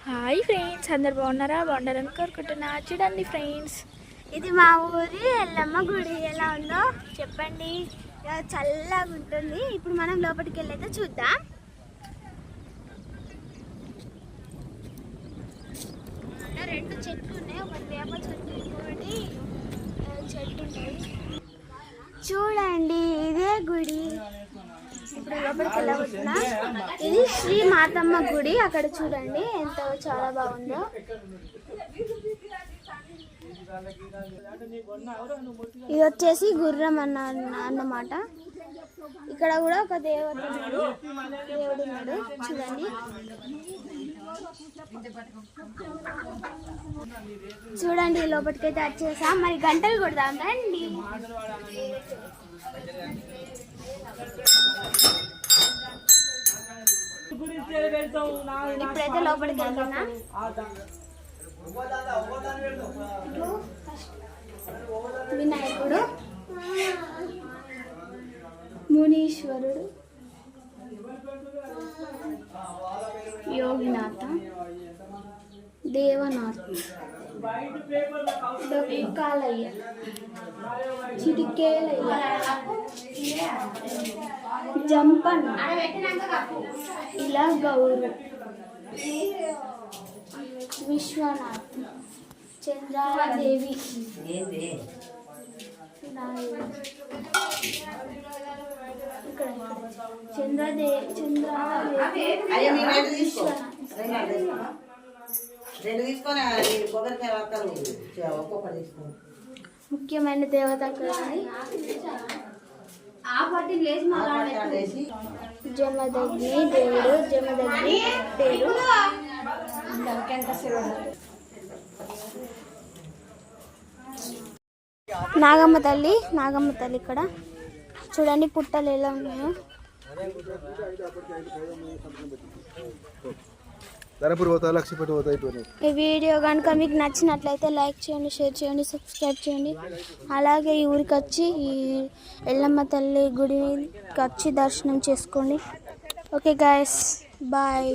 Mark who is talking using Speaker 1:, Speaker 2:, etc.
Speaker 1: Hi friends, అందరు బాగున్నారని కోరుకుంటున్నా. చూడండి ఫ్రెండ్స్,
Speaker 2: ఇది మా ఊరి ఎల్లమ్మ గుడి. ఎలా ఉందో చెప్పండి. చల్లగా ఉంటుంది. ఇప్పుడు మనం లోపలికి వెళ్ళైతే చూద్దాం. రెండు చెట్లు ఉన్నాయి, ఒకటి వేప చెట్టు, ఇంకొకటి చెట్టు ఉంటాయి. చూడండి, ఇదే గుడి. ఇప్పుడు లోపలికి వెళ్ళబోతున్నా. ఇది శ్రీ మాతమ్మ గుడి. అక్కడ చూడండి ఎంత చాలా బాగుందో. ఇది వచ్చేసి గుర్రం అన్నమాట. ఇక్కడ కూడా ఒక దేవుడు ఉన్నాడు. చూడండి చూడండి లోపలికైతే వచ్చేసాం. మరి గంటలు కొడదాం రండి. ఇప్పుడైతే లోపలికి వెళ్తున్నా. వినాయకుడు, మునీశ్వరుడు, యోగినాథ, దేవనాథ్, కాలయ్య, చిటికేలయ్య, జంపన్న, ఇలా గౌరు, విశ్వనాథ్, చంద్రాదేవి, ఇక్కడ ముఖ్యమైన దేవత. జమదగ్ని దేవుడు, జమదగ్ని పేరు. నాగమ్మ తల్లి ఇక్కడ చూడండి పుట్టలు ఎలా ఉన్నాయో. ఈ వీడియో కనుక మీకు నచ్చినట్లయితే లైక్ చేయండి, షేర్ చేయండి, సబ్స్క్రైబ్ చేయండి. అలాగే ఈ ఊరికి వచ్చి ఈ ఎల్లమ్మ తల్లి గుడికి వచ్చి దర్శనం చేసుకోండి. Okay guys, bye.